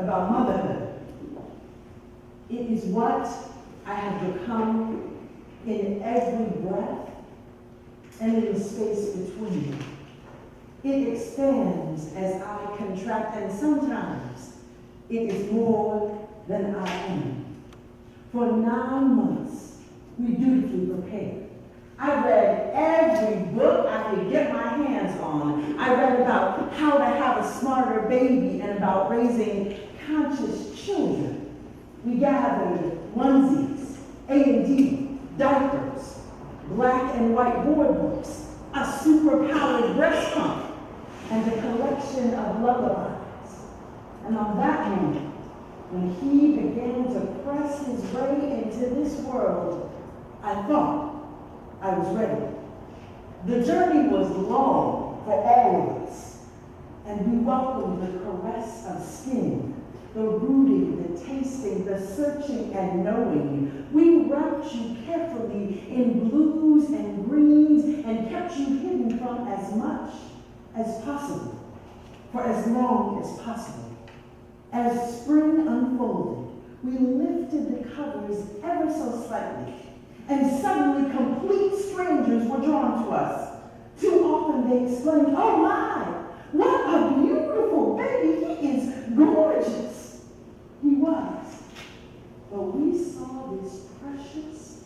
about motherhood. It is what I have become in every breath and in the space between. It expands as I contract, and sometimes it is more than I am. For 9 months, we dutifully prepared. I read every book I could get my hands on. I read about how to have a smarter baby and about raising conscious children. We gathered onesies, A&D, diapers, black and white board books, a super-powered breast pump, and a collection of lullabies. And on that moment, when he began to press his way into this world, I thought I was ready. The journey was long for all of us, and we welcomed the caress of skin, the rooting, the tasting, the searching and knowing. We wrapped you carefully in blues and greens and kept you hidden from as much as possible, for as long as possible. As spring unfolded, we lifted the covers ever so slightly, and suddenly complete strangers were drawn to us. Too often they exclaimed, "Oh my, what a beautiful baby, he is gorgeous." He was, but we saw this precious,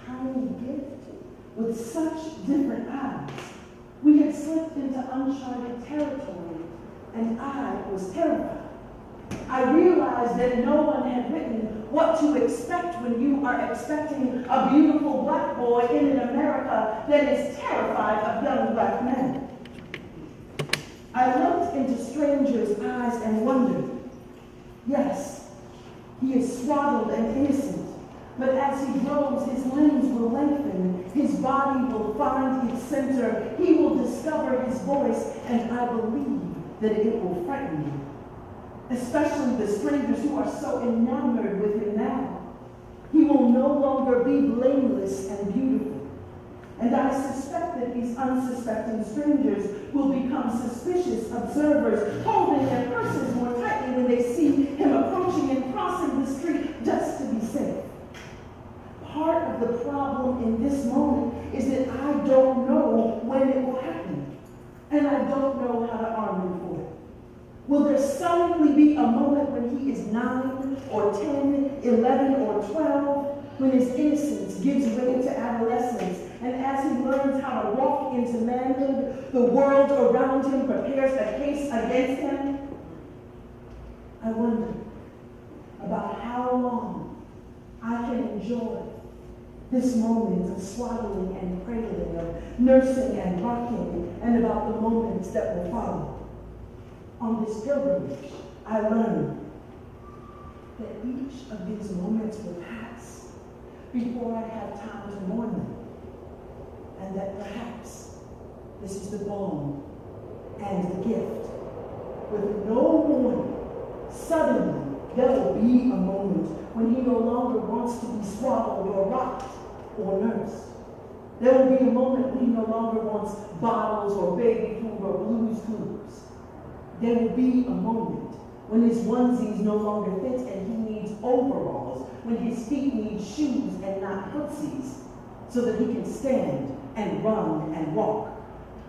tiny gift with such different eyes. We had slipped into uncharted territory, and I was terrified. I realized that no one had written what to expect when you are expecting a beautiful black boy in an America that is terrified of young black men. I looked into strangers' eyes and wondered, yes, he is swaddled and innocent, but as he grows, his limbs will lengthen, his body will find its center, he will discover his voice, and I believe that it will frighten you. Especially the strangers who are so enamored with him now. He will no longer be blameless and beautiful. And I suspect that these unsuspecting strangers will become suspicious observers, holding their purses more tightly when they see him approaching and crossing the street just to be safe. Part of the problem in this moment is that I don't know when it will happen, and I don't know how to arm him for it. Will there suddenly be a moment when he is 9 or 10, 11 or 12, when his innocence gives way to adolescence, and as he learns how to walk into manhood, the world around him prepares a case against him? I wonder about how long I can enjoy this moment of swaddling and cradling, of nursing and rocking, and about the moments that will follow. On this pilgrimage, I learned that each of these moments will pass before I have time to mourn them, and that perhaps this is the balm and the gift. With no warning, suddenly there will be a moment when he no longer wants to be swaddled or rocked or nursed. There will be a moment when he no longer wants bottles or baby food or Blue's Clues. There will be a moment when his onesies no longer fit and he needs overalls, when his feet need shoes and not footsies, so that he can stand and run and walk.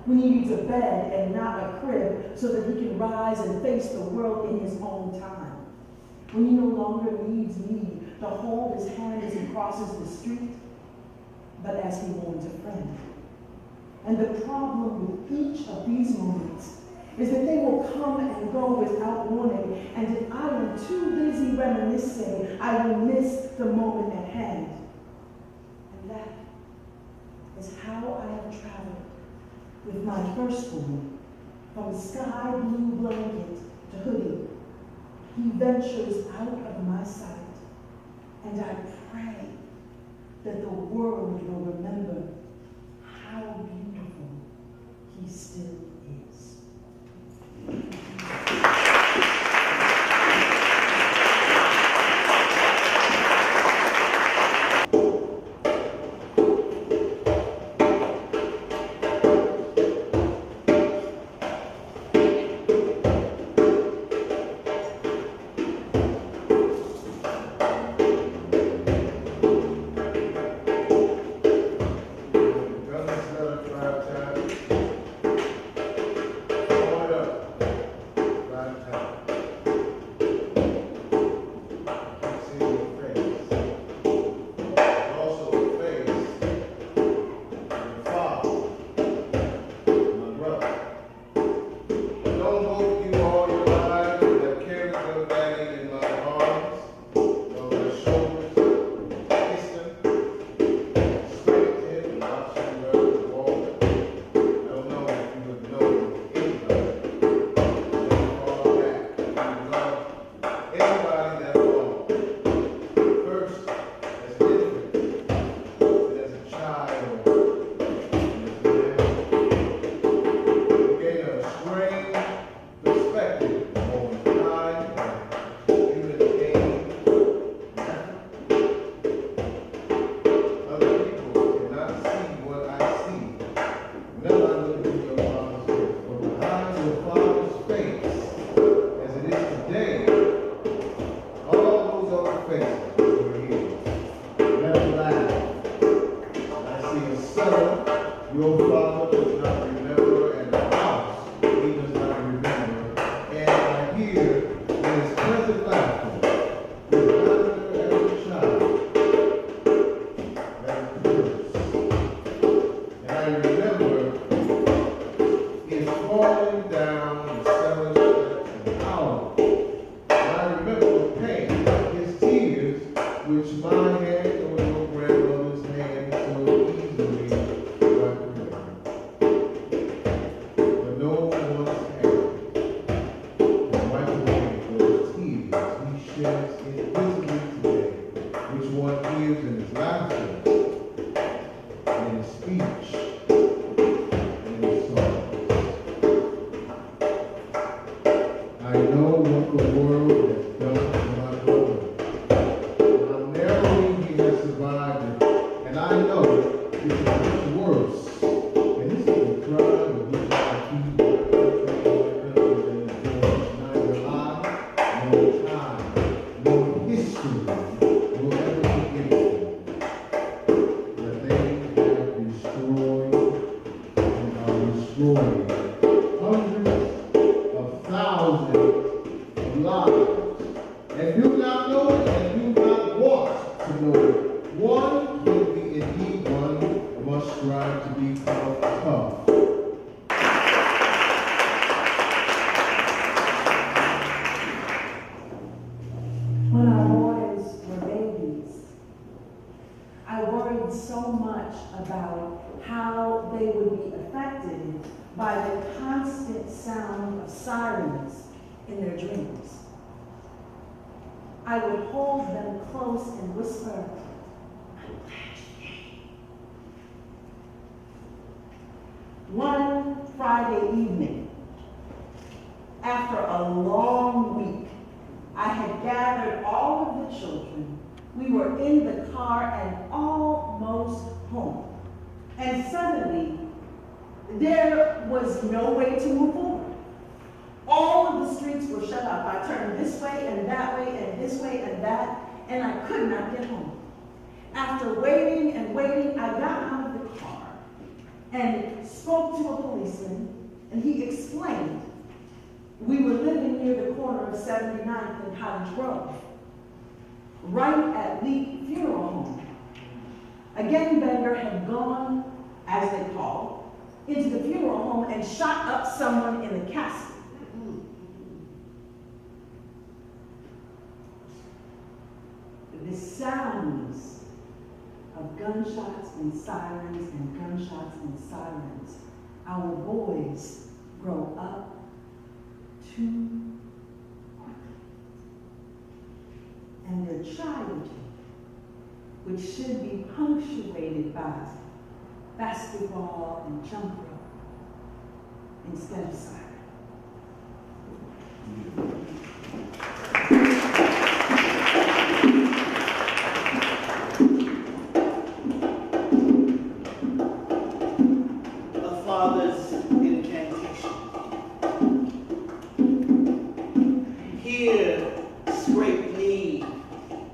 When he needs a bed and not a crib, so that he can rise and face the world in his own time. When he no longer needs me to hold his hand as he crosses the street, but as he mourns a friend. And the problem with each of these moments is that they will come and go without warning, and if I am too busy reminiscing, I will miss the moment at hand. And that is how I have traveled with my firstborn, from sky blue blanket to hoodie. He ventures out of my sight, and I pray that the world will remember how beautiful he still is. God gives in his laughter, in his speech, and in his songs. I know what the world has done to my brother. And how narrowly he has survived it. And I know it is much worse. And this is the crime of which I keep my country and neither I, nor time, nor history will ever forgive them. That they have destroyed and are destroying hundreds of thousands of lives. And do not know it and do not want to know it. One will be indeed one must strive to be tough. When our boys were babies, I worried so much about how they would be affected by the constant sound of sirens in their dreams. I would hold them close and whisper, "I'm glad you came." One Friday evening, after a long week, I had gathered all of the children. We were in the car and almost home. And suddenly, there was no way to move forward. All of the streets were shut off. I turned this way and that way and this way and that, and I could not get home. After waiting and waiting, I got out of the car and spoke to a policeman, and he explained we were living near the corner of 79th and Cottage Grove, right at Leak Funeral Home. A gangbanger had gone, as they call, into the funeral home and shot up someone in the casket. The sounds of gunshots and sirens and gunshots and sirens. Our boys grow up too quickly. And their childhood, which should be punctuated by basketball and jump rope, instead of siren. Father's incantation. Here, scrape knee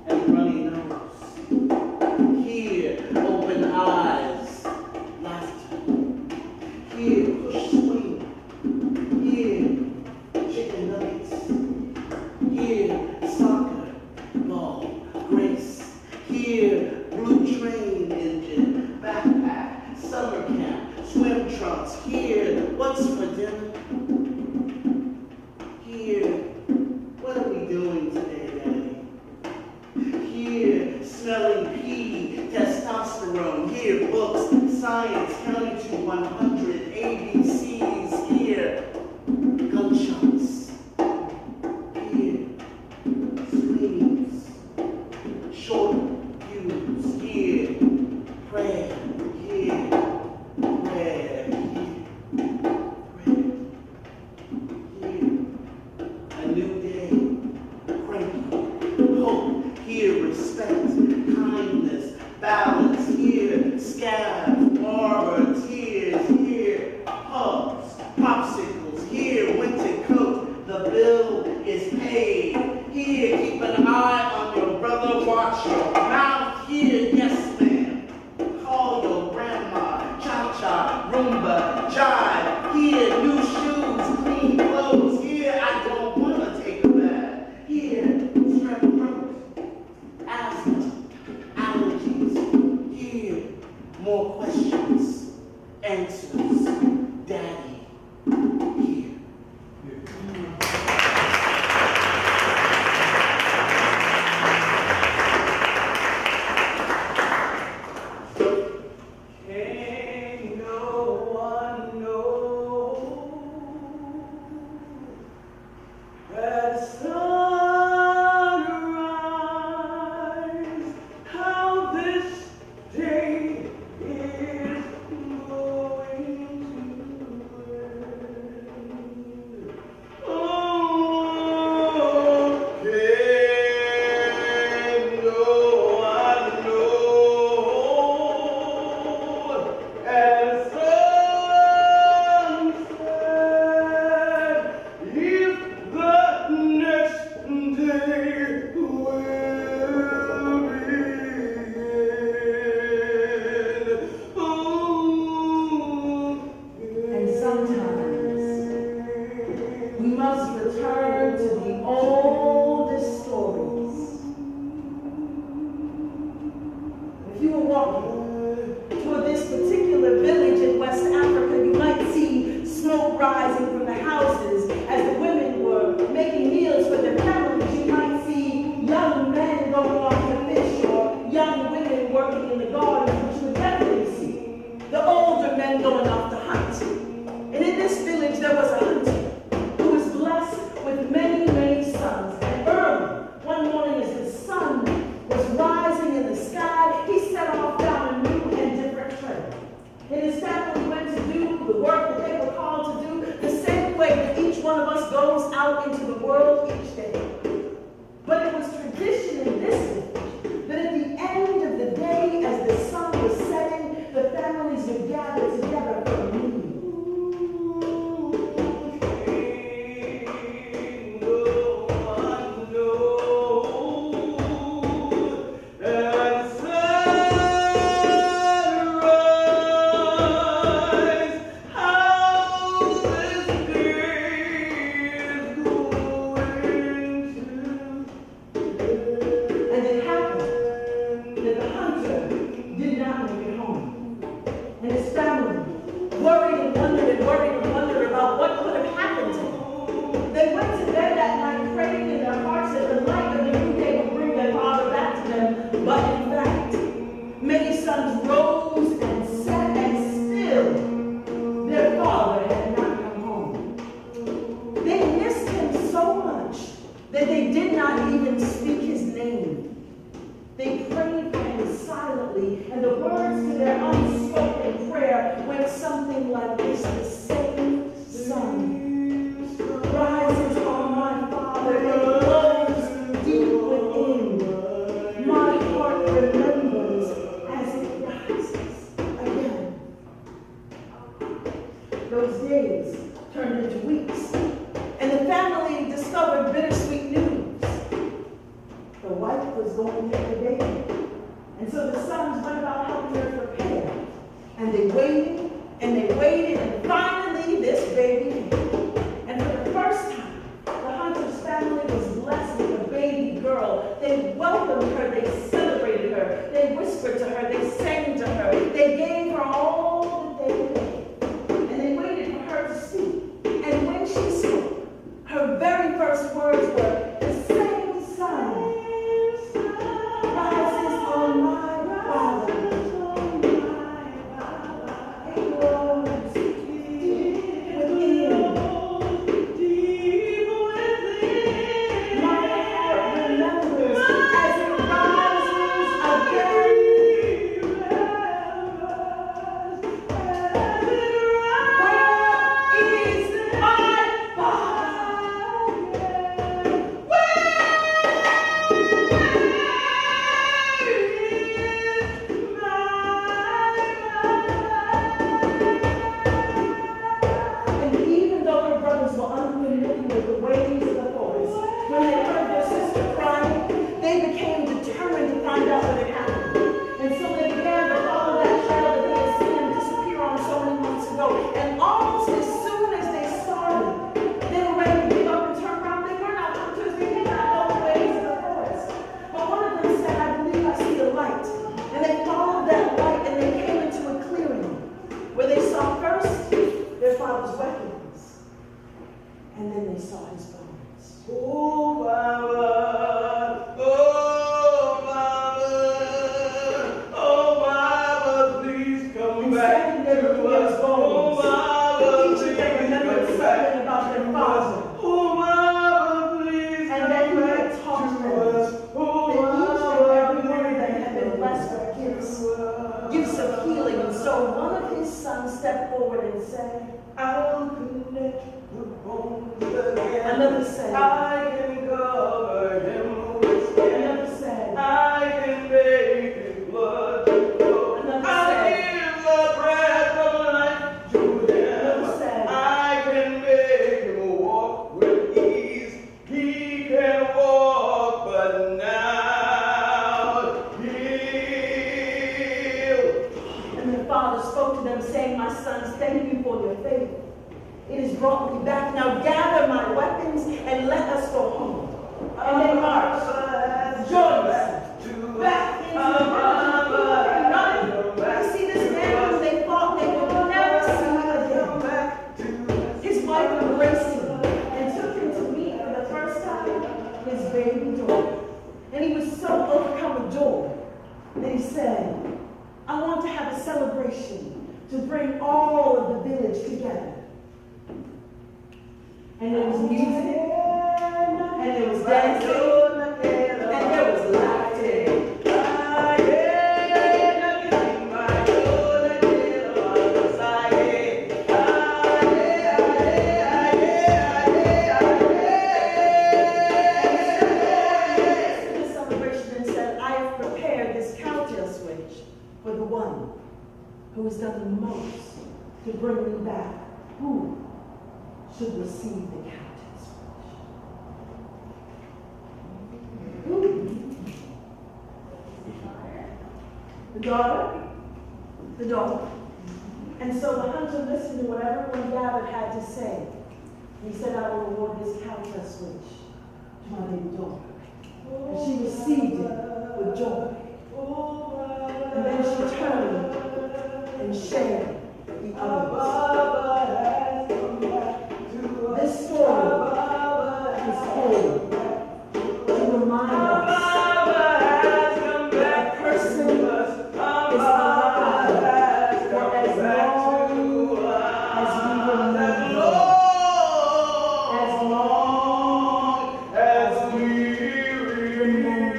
and runny nose. Here, open eyes, laughter. Here, push swing. Here, chicken nuggets. Here, soccer, ball, grace. Here, blue train engine, backpack, summer camp, swim trunks. Here, what's for dinner? Here, what are we doing today, Daddy? Here, smelling pee, testosterone. Here, books, science, counting to 100, ABCs. Here, gunshots. Here, screams, short fuse. Here, prayer. Here, prayer. A new day, cranky, hope, here, respect, kindness, balance, here, scabs, barber, tears, here, hugs, popsicles, here, winter coat, the bill is paid, here, keep an eye on your brother, watch your mouth, here, yes ma'am, call your grandma, cha-cha, Roomba, jive, here, new shoes, clean clothes, here, I don't want to take a bath, here, strep throat, asthma, allergies, here, more questions, answers, daddy, here. Ain't no one know where the sun rise, how you were walking toward this particular village in West Africa, you might see smoke rising from the houses as the women were making meals for their families. You might see young men going off to fish or young women working in the gardens, which you would definitely see the older men going off to hunt. And in this village there was a hunter who was blessed with many, many sons. And early one morning as the sun was rising in the sky, he set off down a new and different trail. And his family went to do the work that they were called to do, the same way that each one of us goes out into the world each day. But it was tradition in this village that at the end of the day, as the sun was setting, the families would gather together for a meal. That they did not even speak his name. They prayed for him silently, and the words to their unspoken prayer went something like this: the same sun rises on my Father and glows deep within. My heart remembers as it rises again. Those days turned into weeks, and the family discovered bittersweet news. The wife was going to have a baby. And so the sons went about helping her prepare. And they waited, and finally this baby came. And for the first time, the hunter's family was blessed with a baby girl. They welcomed her, they celebrated her, they whispered to her, they sang to her, they gave her all that they could. And they waited for her to speak. And when she spoke, her very first words were, the same sun rises on my Father. It glows deep within. My heart remembers as it rises again. Where is my Father? And even though her brothers were unfamiliar with the ways of the forest, when they heard their sister crying, they became determined to find out what had happened. And so they began to follow that trail that they had seen him disappear on so many months ago. And almost as soon as they started, they were ready to give up and turn around. They were not hunters. They did not know the ways of the forest. But one of them said, I believe I see a light. And they followed that light and they came into a clearing where they saw first their father's weapons. And then they saw his bones. Oh, Mama, oh, Mama, oh, Mama, please come back to us. Oh, Mama, please Remember come something back about their father. Oh, Mama, please And come then he back had taught to them us. Oh, that each and every one of Mama, them had been blessed with gifts of healing. And so one of his sons stepped forward and said, I'll connect the bones again. another said, I can cover him with skin. another said, I can make his blood flow. Another I said, give the breath of life to Another him. said, I can make him walk with ease. He can walk, but now he'll. and the father spoke to them, saying, my sons, thank you for your faith. It has brought me back. Now gather my weapons and let us go home. And they marched joyously back into the village of said, I want to have a celebration to bring all of the village together. And there was music, and there was dancing, and there was laughter. For the one who has done the most to bring me back, who should receive the captain's wish? The daughter? The daughter. And so the hunter listened to what everyone gathered had to say. He said, I will award this captain's wish to my baby daughter. And she received it with joy. And then she turned and shared the others. This story is told to remind us that a person is alive for as long as we remember. As long as we remember.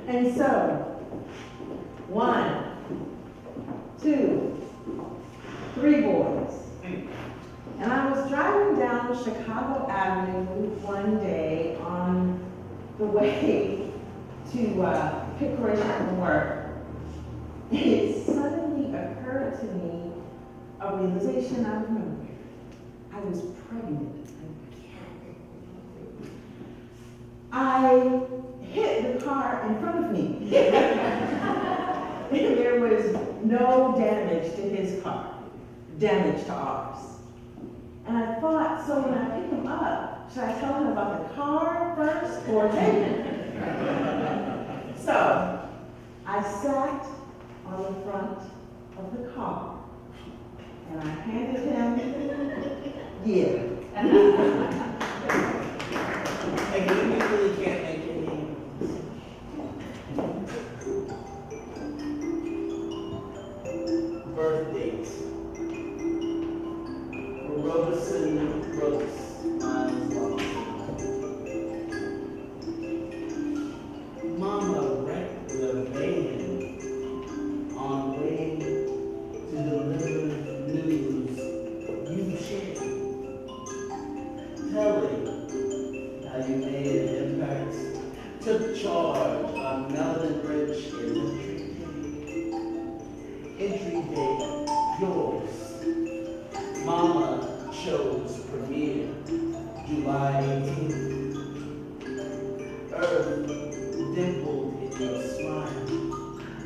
And so, 1, 2, 3 boys. And I was driving down Chicago Avenue one day on the way to pick Quraysh up from work. And it suddenly occurred to me a realization I remembered. I was pregnant. I hit the car in front of me. There was no damage to his car, damage to ours. And I thought, so when I pick him up, should I tell him about the car first or David? So I sat on the front of the car and I handed him, yeah. Like, you really can't make any birthdays. Robeson Brooks, mine's Mama wrecked the van on way to deliver news you shared. Telling how you made an impact, took charge of Melvin Bridge Entry Day, yours. Mama chose premiere, July 18th. Earth dimpled in your smile,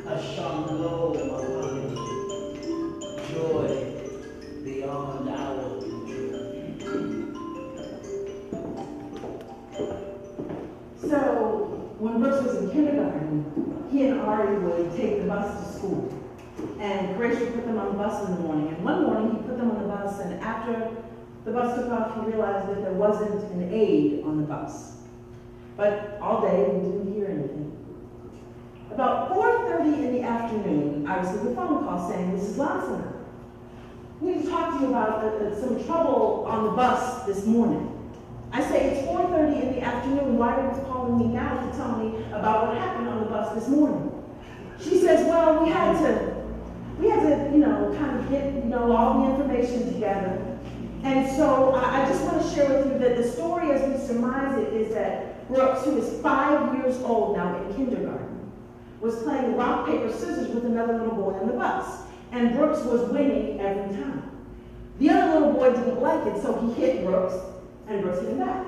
a Shango mahogany, joy beyond our control. So when Brooks was in kindergarten, he and Ari would take the bus to school. And Quraysh would put them on the bus in the morning. And one morning he put them on the bus, and after the bus took off, he realized that there wasn't an aide on the bus. But all day he didn't hear anything. About 4:30 in the afternoon, I received a phone call saying, "This is Lansana. We need to talk to you about some trouble on the bus this morning." I say, "It's 4:30 in the afternoon. Why are you calling me now to tell me about what happened on the bus this morning?" She says, "Well, we had to, kind of get, all the information together. And so I just want to share with you that the story as we surmise it is that Brooks, who is 5 years old now in kindergarten, was playing rock, paper, scissors with another little boy on the bus. And Brooks was winning every time. The other little boy didn't like it, so he hit Brooks, and Brooks hit him back.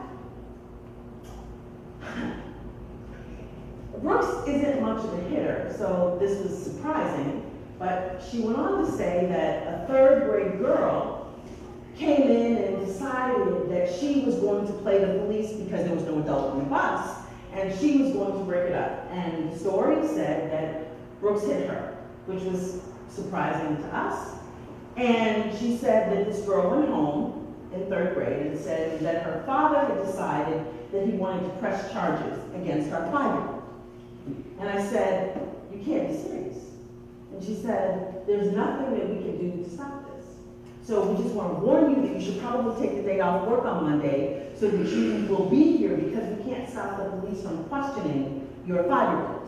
Brooks isn't much of a hitter, so this was surprising, but she went on to say that a 3rd grade girl came in and decided that she was going to play the police because there was no adult on the bus, and she was going to break it up. And the story said that Brooks hit her, which was surprising to us. And she said that this girl went home in 3rd grade and said that her father had decided that he wanted to press charges against our 5-year-old. And I said, you can't be serious. And she said, there's nothing that we can do to stop this. So we just want to warn you that you should probably take the day off work on Monday so that you will be here, because we can't stop the police from questioning your 5-year-old.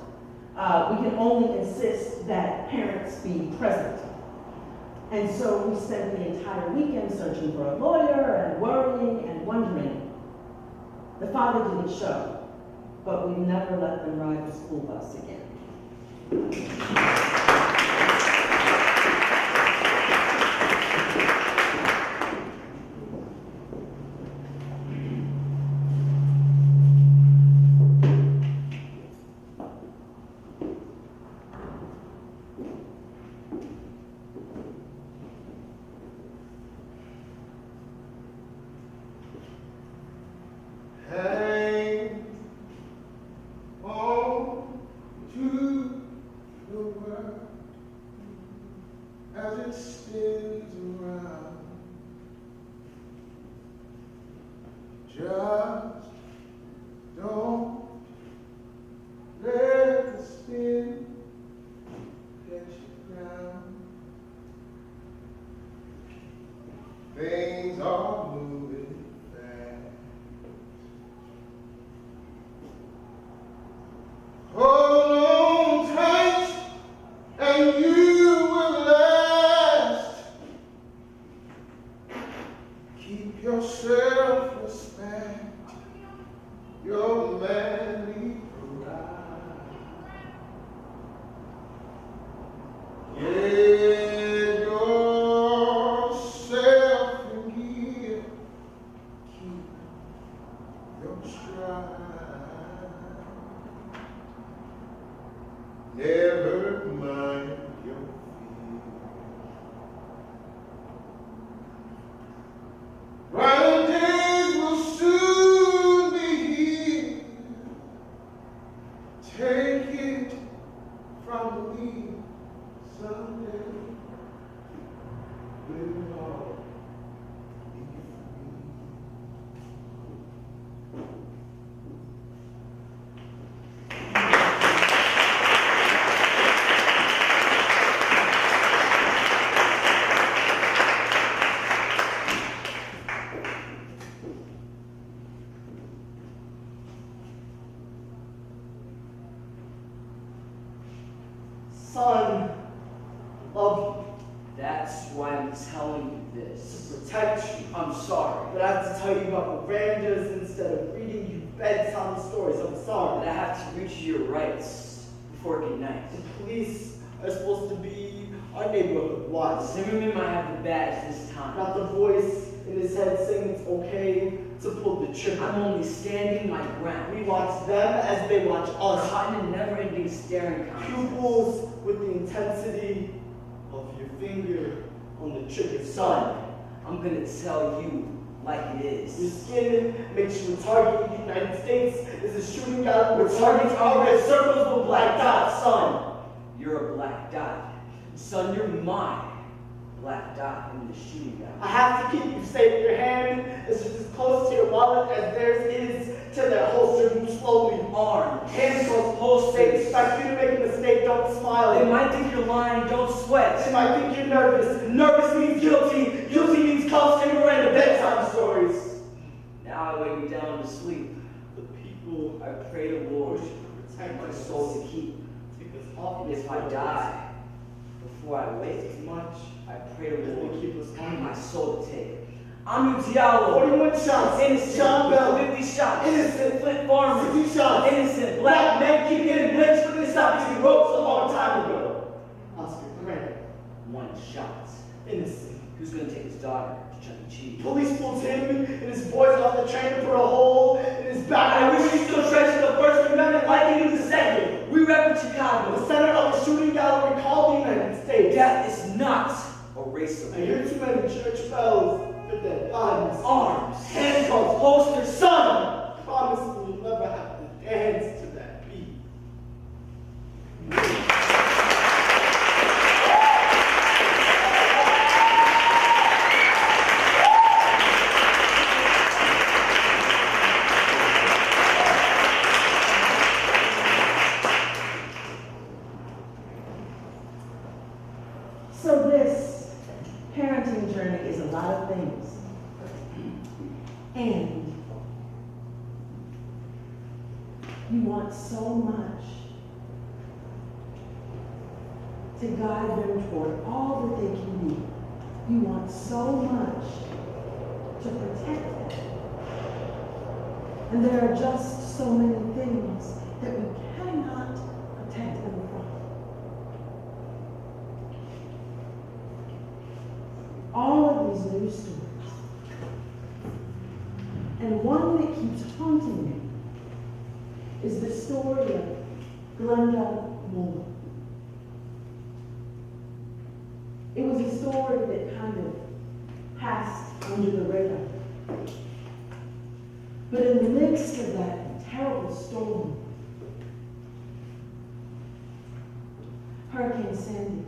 We can only insist that parents be present. And so we spent the entire weekend searching for a lawyer and worrying and wondering. The father didn't show, but we never let them ride the school bus again. Hang on to the world as it spins around. Just don't let the spin get you down. Things are moving fast. Hold on tight, and you will last. Keep your self-respect, your manly pride. Get yourself in gear. Keep your stride. Never mind your fear. Brighter days will soon be here. Take it from me someday. We'll all be free. Son, love you. That's why I'm telling you this. To protect you. I'm sorry. But I have to tell you about mirandas instead of reading you bedtime stories. I'm But sorry. I have to reach your rights before good night. The police are supposed to be our neighborhood watch. Zimmerman might have the badge this time. Not the voice in his head saying it's okay to pull the trigger. I'm only standing my ground. We watch them as they watch us. Caught in a never-ending staring contest. Pupils with the intensity of your finger on the trigger. Son, I'm gonna tell you like it Your is. skin makes you a target. The United States is a shooting gallery where We're targets targeting are red circles with black dots, son. You're a black dot. Son, you're my black dot in the shooting gallery. I have to keep you safe. Your hand is just as close to your wallet as theirs is to their holster. Move slowly. Armed. Hands close, hold straight. Expect you to make a mistake. Don't smile. They might think you're lying, don't sweat. They might think you're nervous. Nervous means guilty. Guilty means cuffs and Miranda bedtime stories. Now I lay me down to sleep. The people I pray to Lord, protect my soul to keep. Take us off And if I die before I wake, as much I pray to as Lord, they keep us and my honest. soul to take. I'm Diallo. 41 shots. Innocent. John Bell. 50 shots. Innocent. Flint Farmer. 60 shots. Innocent. Black men keep getting lynched for this stop using ropes a long time ago. Oscar Miranda. One shot. Innocent. Who's gonna take his daughter to Chuck E. Cheese? Police pulls him and his boys off the train to put a hole in his back. I wish he still treasured the First Amendment like he knew the Second. We rep in The Chicago. center of the shooting gallery called the United States. Death is not a race of I hear too many church bells for You want so much to guide them toward all that they can be. You want so much to protect them. And there are just so many things that we cannot protect them from. All of these news stories. And one that keeps haunting me is the story of Glenda Moore. It was a story that kind of passed under the radar. But in the midst of that terrible storm, Hurricane Sandy,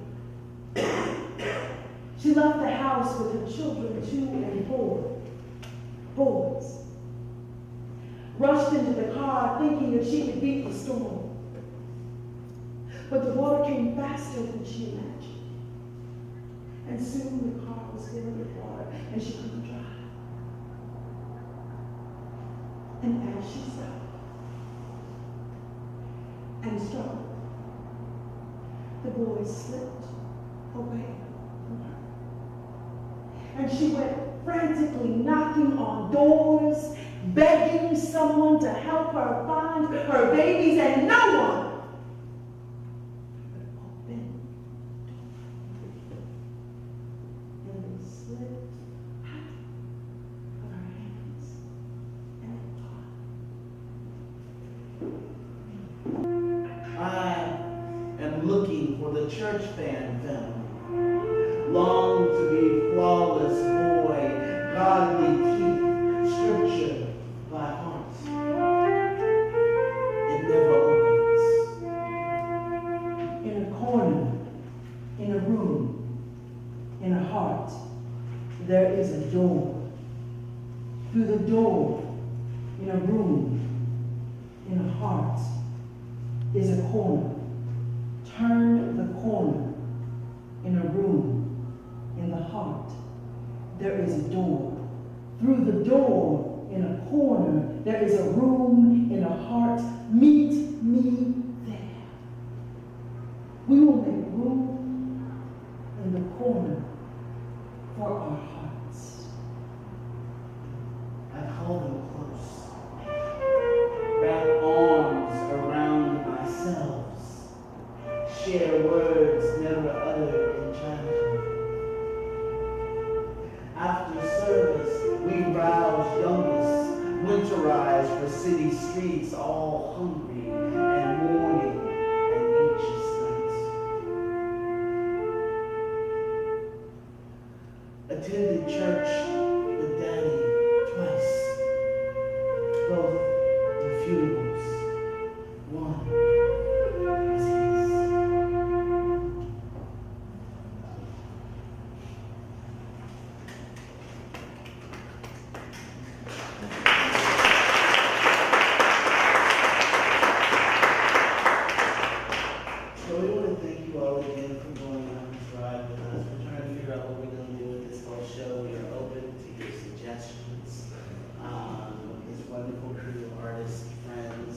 she left the house with her children, 2 and 4 boys, rushed into the car thinking that she could beat the storm. But the water came faster than she imagined. And soon the car was filling with water and she couldn't drive. And as she stopped and struggled, the boys slipped away from her. And she went frantically knocking on doors, begging someone to help her find her babies, and no one would open the door. And they slipped out of her hands and gone. I am looking for the church fan family. Long to be flawless boy, godly teeth, scripture by heart. It never opens. In a corner, in a room, in a heart, there is a door. Through the door, in a room, in a heart, is a corner. Turn the corner, in a room, in the heart, there is a door. Through the door, in a corner, there is a room, in a heart. Meet me there. We will make room in the corner for our hearts. I call them close. Wrap arms around ourselves. Share words never uttered in childhood. After service, we rouse youngest, winterize for city streets, all hungry and mourning and anxious nights. Attended church with Daddy twice, both in funerals. One was his. So we want to thank you all again for going on this ride with us. We're trying to figure out what we're going to do with this whole show. We are open to your suggestions. This wonderful crew of artists, friends,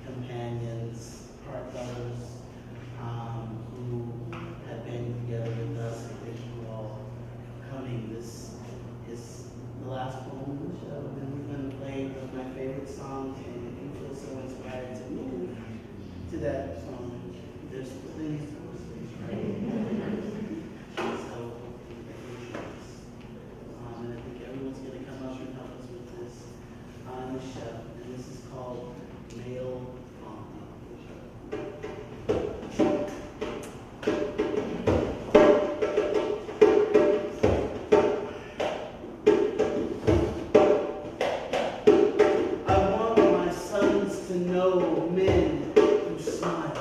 companions, part lovers, who have been together with us. I thank you all for coming. This is the last poem of the show, and we're going to play one of my favorite songs, and if you feel so inspired to move to that song, there's things to listen to, right? So, and I think everyone's going to come up and help us with this on the show. And this is called Male I want my sons to know men who smile.